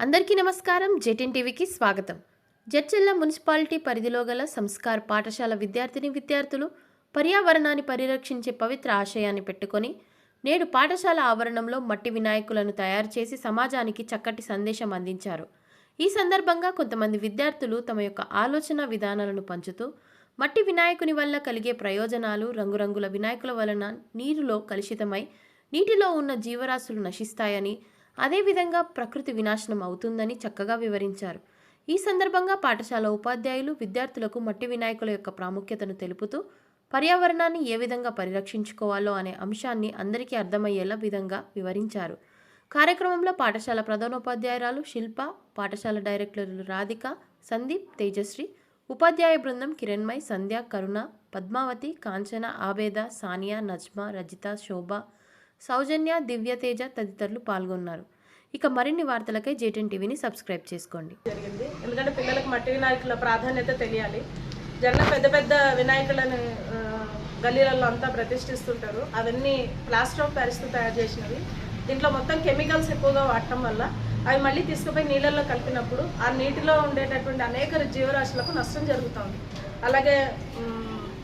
అందరికీ నమస్కారం. జెటిన్ టీవీకి స్వాగతం. జడ్చర్ల మున్సిపాలిటీ పరిధిలో గల సంస్కార్ పాఠశాల విద్యార్థులు పర్యావరణాన్ని పరిరక్షించే పవిత్ర ఆశయాన్ని పెట్టుకొని నేడు పాఠశాల ఆవరణంలో మట్టి వినాయకులను తయారు చేసి సమాజానికి చక్కటి సందేశం అందించారు. ఈ సందర్భంగా కొంతమంది విద్యార్థులు తమ యొక్క ఆలోచన విధానాలను పంచుతూ మట్టి వినాయకుని వల్ల కలిగే ప్రయోజనాలు, రంగురంగుల వినాయకుల వలన నీరులో కలుషితమై నీటిలో ఉన్న జీవరాశులు నశిస్తాయని, అదేవిధంగా ప్రకృతి వినాశనం అవుతుందని చక్కగా వివరించారు. ఈ సందర్భంగా పాఠశాల ఉపాధ్యాయులు విద్యార్థులకు మట్టి వినాయకుల యొక్క ప్రాముఖ్యతను తెలుపుతూ పర్యావరణాన్ని ఏ విధంగా పరిరక్షించుకోవాలో అనే అంశాన్ని అందరికీ అర్థమయ్యేలా విధంగా వివరించారు. కార్యక్రమంలో పాఠశాల ప్రధానోపాధ్యాయురాలు శిల్ప, పాఠశాల డైరెక్టర్లు రాధిక, సందీప్, తేజశ్రీ, ఉపాధ్యాయ బృందం కిరణ్మయ్, సంధ్య, కరుణ, పద్మావతి, కాంచన, ఆబేద, సానియా, నజ్మా, రజిత, శోభ, సౌజన్య, దివ్యతేజ తదితరులు పాల్గొన్నారు. ఇక మరిన్ని వార్తలకై జేటిన్ టీవీని సబ్స్క్రైబ్ చేసుకోండి. జరిగింది ఎందుకంటే పిల్లలకు మట్టి వినాయకుల ప్రాధాన్యత తెలియాలి. జన పెద్ద పెద్ద వినాయకులను గల్లీలలో అంతా ప్రతిష్ఠిస్తుంటారు. అవన్నీ ప్లాస్టర్ ఆఫ్ ప్యారిస్తో తయారు చేసినవి. దీంట్లో మొత్తం కెమికల్స్ ఎక్కువగా వాడటం వల్ల అవి మళ్ళీ తీసుకుపోయి నీళ్ళల్లో కలిపినప్పుడు ఆ నీటిలో ఉండేటటువంటి అనేక జీవరాశులకు నష్టం జరుగుతుంది. అలాగే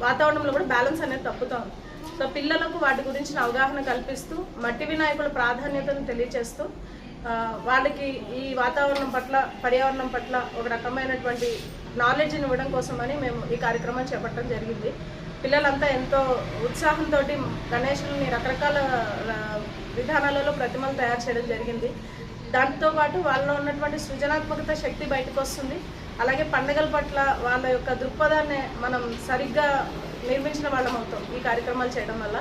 వాతావరణంలో కూడా బ్యాలెన్స్ అనేది తప్పుతుంది. సో పిల్లలకు వాటి గురించిన అవగాహన కల్పిస్తూ మట్టి వినాయకుల ప్రాధాన్యతను తెలియచేస్తూ వాళ్ళకి ఈ వాతావరణం పట్ల, పర్యావరణం పట్ల ఒక రకమైనటువంటి నాలెడ్జ్ని ఇవ్వడం కోసమని మేము ఈ కార్యక్రమాన్ని చేపట్టడం జరిగింది. పిల్లలంతా ఎంతో ఉత్సాహంతో గణేశుల్ని రకరకాల విధానాలలో ప్రతిమలు తయారు చేయడం జరిగింది. దాంతోపాటు వాళ్ళలో ఉన్నటువంటి సృజనాత్మకత శక్తి బయటకు వస్తుంది. అలాగే పండుగల పట్ల వాళ్ళ యొక్క దృక్పథాన్ని మనం సరిగ్గా నిర్మించిన వాళ్ళం అవుతాం ఈ కార్యక్రమాలు చేయడం వల్ల.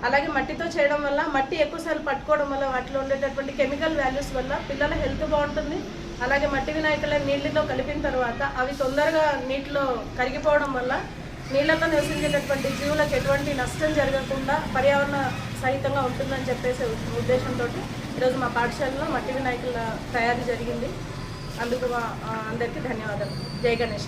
అలాగే మట్టితో చేయడం వల్ల, మట్టి ఎక్కువసార్లు పట్టుకోవడం వల్ల వాటిలో ఉండేటటువంటి కెమికల్ వాల్యూస్ వల్ల పిల్లల హెల్త్ బాగుంటుంది. అలాగే మట్టి వినాయకుల నీళ్ళలో కలిపిన తర్వాత అవి తొందరగా నీటిలో కరిగిపోవడం వల్ల నీళ్ళతో నివసించేటటువంటి జీవులకు ఎటువంటి నష్టం జరగకుండా పర్యావరణ సహితంగా ఉంటుందని చెప్పేసి ఉద్దేశంతో ఈరోజు మా పాఠశాలలో మట్టి వినాయకుల తయారీ జరిగింది. అందుకు అందరికీ ధన్యవాదాలు. జై గణేశ.